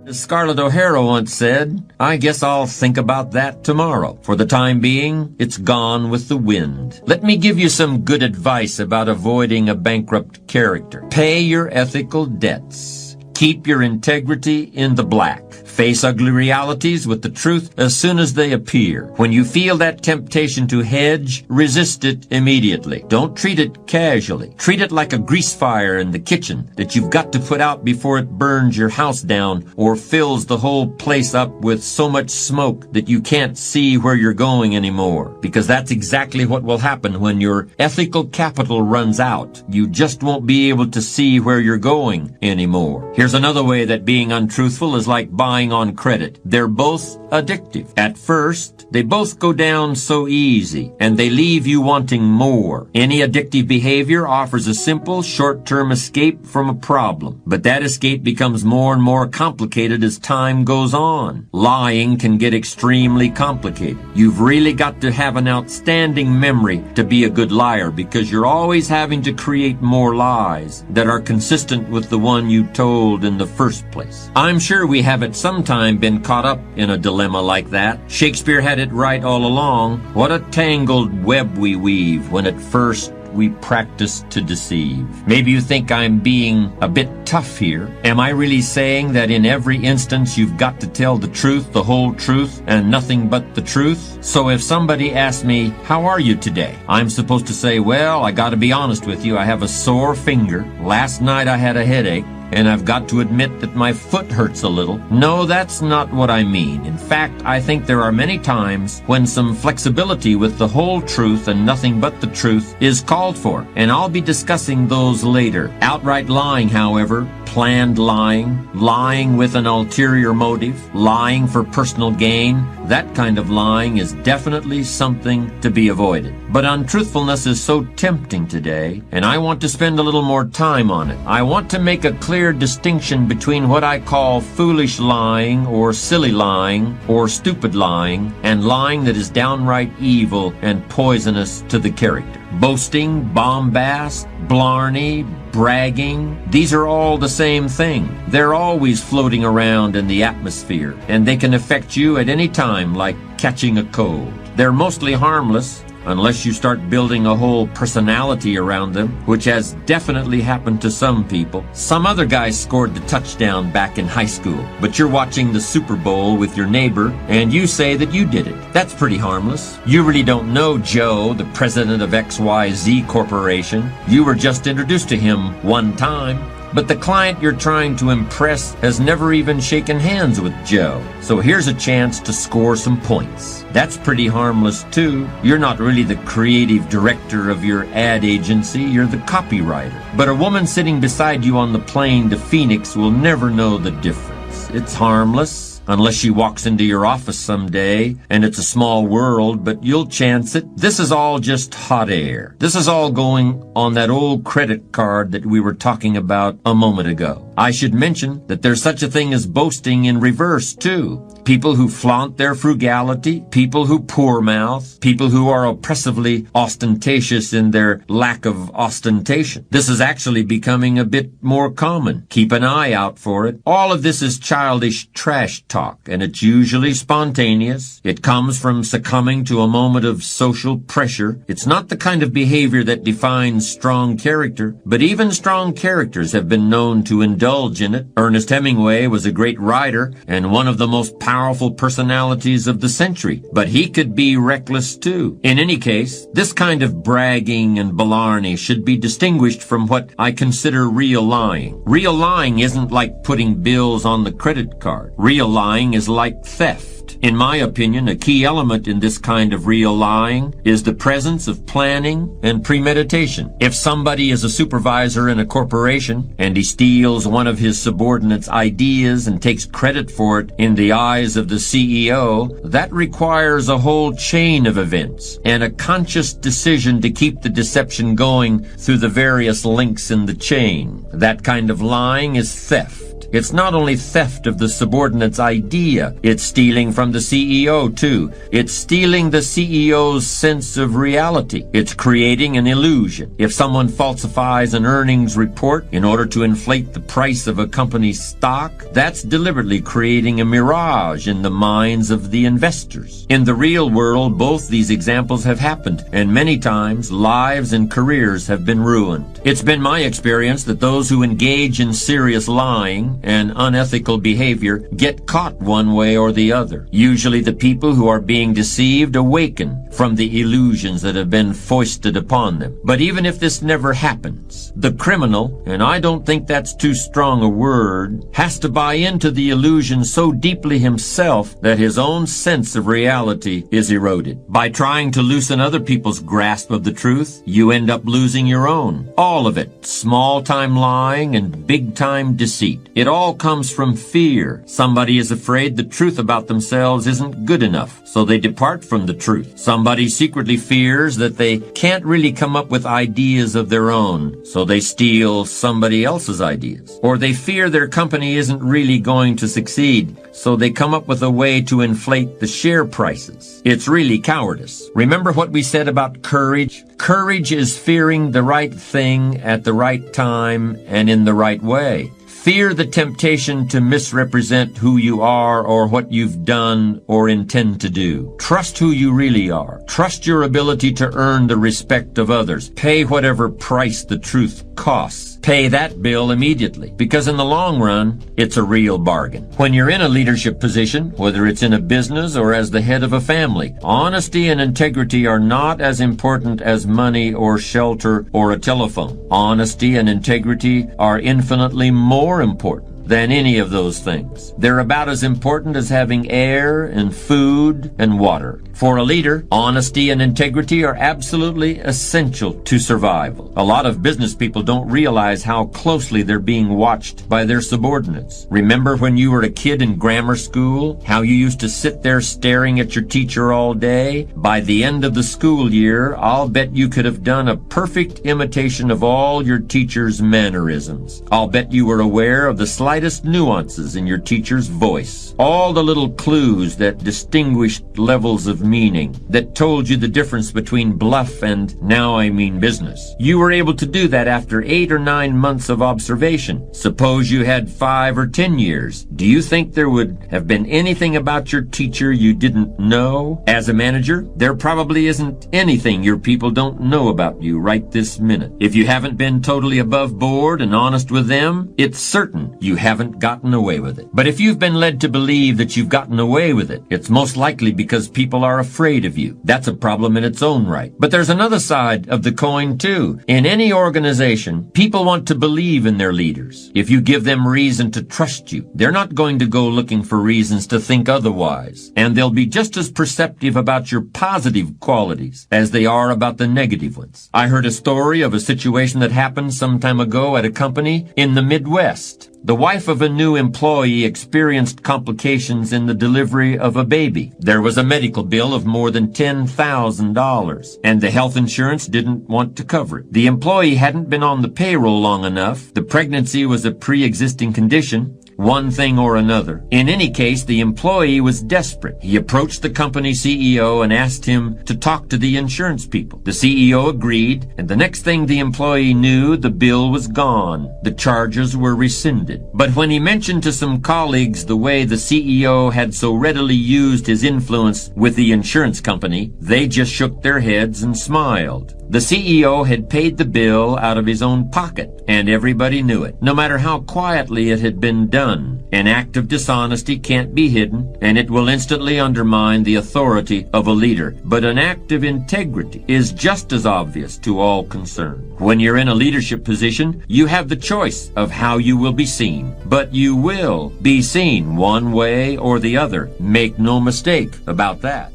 As Scarlett O'Hara once said, I guess I'll think about that tomorrow. For the time being, it's gone with the wind. Let me give you some good advice about avoiding a bankrupt character. Pay your ethical debts. Keep your integrity in the black. Face ugly realities with the truth as soon as they appear. When you feel that temptation to hedge, resist it immediately. Don't treat it casually. Treat it like a grease fire in the kitchen that you've got to put out before it burns your house down or fills the whole place up with so much smoke that you can't see where you're going anymore. Because that's exactly what will happen when your ethical capital runs out. You just won't be able to see where you're going anymore. Here's another way that being untruthful is like buying on credit. They're both addictive. At first, they both go down so easy, and they leave you wanting more. Any addictive behavior offers a simple, short-term escape from a problem, but that escape becomes more and more complicated as time goes on. Lying can get extremely complicated. You've really got to have an outstanding memory to be a good liar, because you're always having to create more lies that are consistent with the one you told in the first place. I'm sure we have at some time been caught up in a dilemma like that. Shakespeare had it right all along. What a tangled web we weave when at first we practice to deceive. Maybe you think I'm being a bit tough here. Am I really saying that in every instance you've got to tell the truth, the whole truth, and nothing but the truth? So if somebody asks me, how are you today? I'm supposed to say, well, I gotta be honest with you, I have a sore finger. Last night I had a headache. And I've got to admit that my foot hurts a little. No, that's not what I mean. In fact, I think there are many times when some flexibility with the whole truth and nothing but the truth is called for, and I'll be discussing those later. Outright lying, however, planned lying, lying with an ulterior motive, lying for personal gain, that kind of lying is definitely something to be avoided. But untruthfulness is so tempting today, and I want to spend a little more time on it. I want to make a clear distinction between what I call foolish lying or silly lying or stupid lying and lying that is downright evil and poisonous to the character. Boasting, bombast, blarney, bragging, these are all the same thing. They're always floating around in the atmosphere, and they can affect you at any time like catching a cold. They're mostly harmless, unless you start building a whole personality around them, which has definitely happened to some people. Some other guy scored the touchdown back in high school, but you're watching the Super Bowl with your neighbor, and you say that you did it. That's pretty harmless. You really don't know Joe, the president of XYZ Corporation. You were just introduced to him one time. But the client you're trying to impress has never even shaken hands with Joe. So here's a chance to score some points. That's pretty harmless too. You're not really the creative director of your ad agency, you're the copywriter. But a woman sitting beside you on the plane to Phoenix will never know the difference. It's harmless. Unless she walks into your office someday, and it's a small world, but you'll chance it. This is all just hot air. This is all going on that old credit card that we were talking about a moment ago. I should mention that there's such a thing as boasting in reverse, too. People who flaunt their frugality, people who poor-mouth, people who are oppressively ostentatious in their lack of ostentation. This is actually becoming a bit more common. Keep an eye out for it. All of this is childish trash talk, and it's usually spontaneous. It comes from succumbing to a moment of social pressure. It's not the kind of behavior that defines strong character, but even strong characters have been known to indulge in it. Ernest Hemingway was a great writer and one of the most powerful personalities of the century, but he could be reckless too. In any case, this kind of bragging and blarney should be distinguished from what I consider real lying. Real lying isn't like putting bills on the credit card. Real lying is like theft. In my opinion, a key element in this kind of real lying is the presence of planning and premeditation. If somebody is a supervisor in a corporation and he steals one of his subordinates' ideas and takes credit for it in the eyes of the CEO, that requires a whole chain of events and a conscious decision to keep the deception going through the various links in the chain. That kind of lying is theft. It's not only theft of the subordinate's idea, it's stealing from the CEO too. It's stealing the CEO's sense of reality. It's creating an illusion. If someone falsifies an earnings report in order to inflate the price of a company's stock, that's deliberately creating a mirage in the minds of the investors. In the real world, both these examples have happened, and many times lives and careers have been ruined. It's been my experience that those who engage in serious lying and unethical behavior get caught one way or the other. Usually the people who are being deceived awaken from the illusions that have been foisted upon them. But even if this never happens, the criminal, and I don't think that's too strong a word, has to buy into the illusion so deeply himself that his own sense of reality is eroded. By trying to loosen other people's grasp of the truth, you end up losing your own. All of it, small-time lying and big-time deceit. It all comes from fear. Somebody is afraid the truth about themselves isn't good enough, so they depart from the truth. Somebody secretly fears that they can't really come up with ideas of their own, so they steal somebody else's ideas. Or they fear their company isn't really going to succeed, so they come up with a way to inflate the share prices. It's really cowardice. Remember what we said about courage? Courage is fearing the right thing at the right time and in the right way. Fear the temptation to misrepresent who you are or what you've done or intend to do. Trust who you really are. Trust your ability to earn the respect of others. Pay whatever price the truth costs. Pay that bill immediately, because in the long run, it's a real bargain. When you're in a leadership position, whether it's in a business or as the head of a family, honesty and integrity are not as important as money or shelter or a telephone. Honesty and integrity are infinitely more important than any of those things. They're about as important as having air and food and water. For a leader, honesty and integrity are absolutely essential to survival. A lot of business people don't realize how closely they're being watched by their subordinates. Remember when you were a kid in grammar school, how you used to sit there staring at your teacher all day? By the end of the school year, I'll bet you could have done a perfect imitation of all your teacher's mannerisms. I'll bet you were aware of the slightest nuances in your teacher's voice. All the little clues that distinguished levels of meaning, that told you the difference between bluff and now I mean business. You were able to do that after 8 or 9 months of observation. Suppose you had 5 or 10 years. Do you think there would have been anything about your teacher you didn't know? As a manager, there probably isn't anything your people don't know about you right this minute. If you haven't been totally above board and honest with them, it's certain you haven't gotten away with it. But if you've been led to believe that you've gotten away with it, it's most likely because people are afraid of you. That's a problem in its own right. But there's another side of the coin too. In any organization, people want to believe in their leaders. If you give them reason to trust you, they're not going to go looking for reasons to think otherwise. And they'll be just as perceptive about your positive qualities as they are about the negative ones. I heard a story of a situation that happened some time ago at a company in the Midwest. The wife of a new employee experienced complications in the delivery of a baby. There was a medical bill of more than $10,000, and the health insurance didn't want to cover it. The employee hadn't been on the payroll long enough. The pregnancy was a pre-existing condition. One thing or another. In any case, the employee was desperate. He approached the company CEO and asked him to talk to the insurance people. The CEO agreed, and the next thing the employee knew, the bill was gone. The charges were rescinded. But when he mentioned to some colleagues the way the CEO had so readily used his influence with the insurance company, they just shook their heads and smiled. The CEO had paid the bill out of his own pocket, and everybody knew it, no matter how quietly it had been done. An act of dishonesty can't be hidden, and it will instantly undermine the authority of a leader. But an act of integrity is just as obvious to all concerned. When you're in a leadership position, you have the choice of how you will be seen. But you will be seen one way or the other. Make no mistake about that.